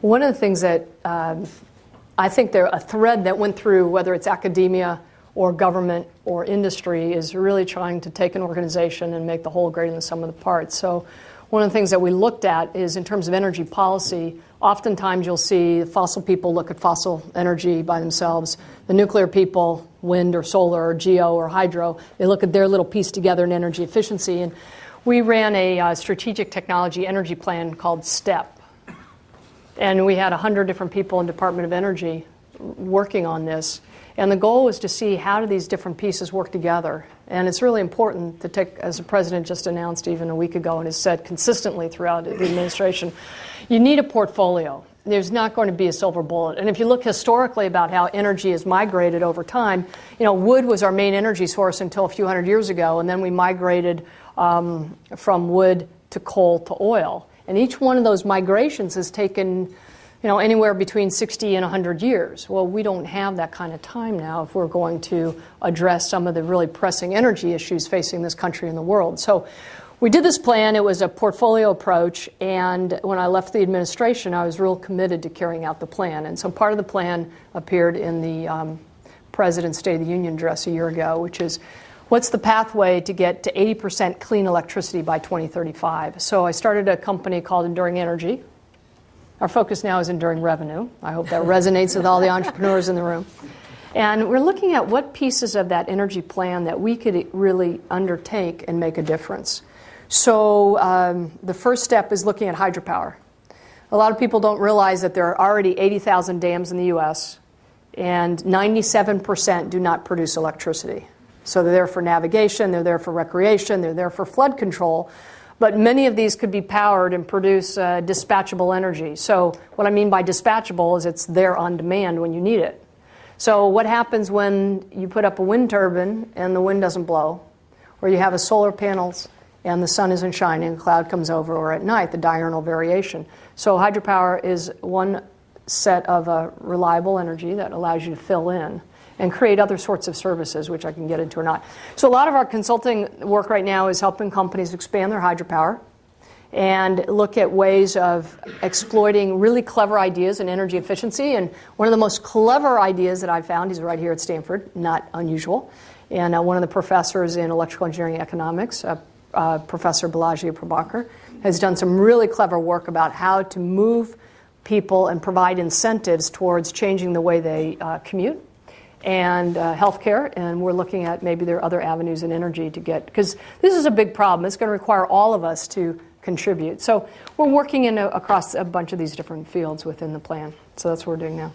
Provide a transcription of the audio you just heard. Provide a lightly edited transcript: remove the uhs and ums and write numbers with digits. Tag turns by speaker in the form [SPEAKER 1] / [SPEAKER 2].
[SPEAKER 1] One of the things that I think a thread that went through, whether it's academia or government or industry, is really trying to take an organization and make the whole greater than the sum of the parts. So one of the things that we looked at is in terms of energy policy, oftentimes you'll see fossil people look at fossil energy by themselves. The nuclear people, wind or solar or geo or hydro, they look at their little piece together in energy efficiency. And we ran a strategic technology energy plan called STEP. And we had 100 different people in Department of Energy working on this. And the goal was to see how do these different pieces work together. And it's really important to take, as the president just announced even a week ago and has said consistently throughout the administration, you need a portfolio. There's not going to be a silver bullet. And if you look historically about how energy has migrated over time, wood was our main energy source until a few hundred years ago, and then we migrated from wood to coal to oil. And each one of those migrations has taken anywhere between 60 and 100 years. Well, we don't have that kind of time now if we're going to address some of the really pressing energy issues facing this country and the world. So we did this plan. It was a portfolio approach, and when I left the administration, I was real committed to carrying out the plan. And so part of the plan appeared in the President's State of the Union address a year ago, which is, what's the pathway to get to 80% clean electricity by 2035? So I started a company called Enduring Energy. Our focus now is enduring revenue. I hope that resonates with all the entrepreneurs in the room. And we're looking at what pieces of that energy plan that we could really undertake and make a difference. So the first step is looking at hydropower. A lot of people don't realize that there are already 80,000 dams in the U.S., and 97% do not produce electricity. So they're there for navigation, they're there for recreation, they're there for flood control. But many of these could be powered and produce dispatchable energy. So what I mean by dispatchable is it's there on demand when you need it. So what happens when you put up a wind turbine and the wind doesn't blow, or you have a solar panels and the sun isn't shining, a cloud comes over, or at night, the diurnal variation. So hydropower is one set of reliable energy that allows you to fill in and create other sorts of services, which I can get into or not. So a lot of our consulting work right now is helping companies expand their hydropower and look at ways of exploiting really clever ideas in energy efficiency. And one of the most clever ideas that I've found, he's right here at Stanford, not unusual, and one of the professors in electrical engineering economics, Professor Balaji Prabhakar, has done some really clever work about how to move people and provide incentives towards changing the way they commute and healthcare, and we're looking at maybe there are other avenues in energy to get, because this is a big problem. It's going to require all of us to contribute. So we're working across a bunch of these different fields within the plan. So that's what we're doing now.